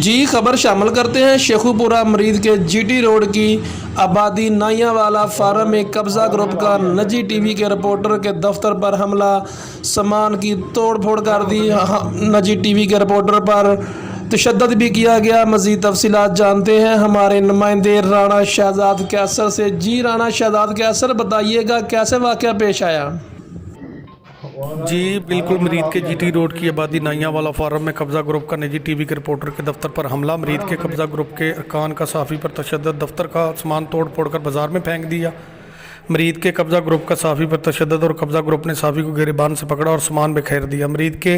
जी खबर शामिल करते हैं। शेखुपुरा मरीद के जीटी रोड की आबादी नाइयावाला फार्म में कब्जा ग्रुप का निजी टीवी के रिपोर्टर के दफ्तर पर हमला, सामान की तोड़ फोड़ कर दी। निजी टीवी के रिपोर्टर पर तशद्दुद भी किया गया। मजीद तफसीलात जानते हैं हमारे नुमाइंदे राणा शहजाद कैसर से। जी राणा शहजाद कैसर, बताइएगा कैसे वाक़या पेश आया। जी बिल्कुल, मरीद के जीटी रोड की आबादी नाइयावाला फार्म में कब्जा ग्रुप का निजी टीवी के रिपोर्टर के दफ्तर पर हमला। मरीद के कब्जा ग्रुप के अरकान का साफ़ी पर तशद्दुद, दफ्तर का सामान तोड़ फोड़ कर बाजार में फेंक दिया। मरीद के कब्जा ग्रुप का साफ़ी पर तशद्दुद और कब्जा ग्रुप ने साफ़ी को गिरबान से पकड़ा और सामान बिखेर दिया। मरीद के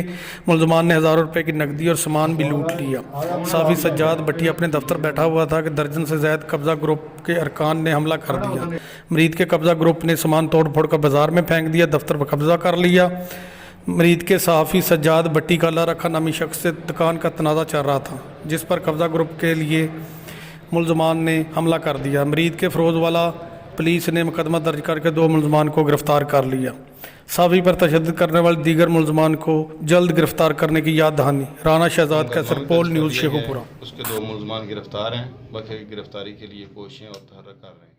मुलजमान ने हज़ारों रुपए की नकदी और सामान भी लूट लिया। साफ़ी सज्जाद भट्टी अपने दफ्तर बैठा हुआ था कि दर्जन से ज़्यादा कब्जा ग्रुप के अरकान ने हमला कर दिया। मरीद के कब्जा ग्रुप ने सामान तोड़ फोड़ कर बाजार में फेंक दिया, दफ्तर पर कब्जा कर लिया। मरीद के सहाफ़ी सज्जाद भट्टी का अल्लाह रखा नामी शख्स से दुकान का तनाज़ा चल रहा था, जिस पर कब्जा ग्रुप के लिए मुलजमान ने हमला कर दिया। मरीद के फ़रोज़वाला पुलिस ने मुकदमा दर्ज करके 2 मुलजमान को गिरफ़्तार कर लिया। साफ़ी पर तशद्दुद करने वाले दीगर मुलजमान को जल्द गिरफ़्तार करने की याद दहानी। राणा शहजाद कैसर, पोल न्यूज़, शेखुपुरा। उसके 2 मुलजमान गिरफ़्तार हैं, बाकी गिरफ़्तारी के लिए कोशिशें और तहर्रुक कर रहे हैं।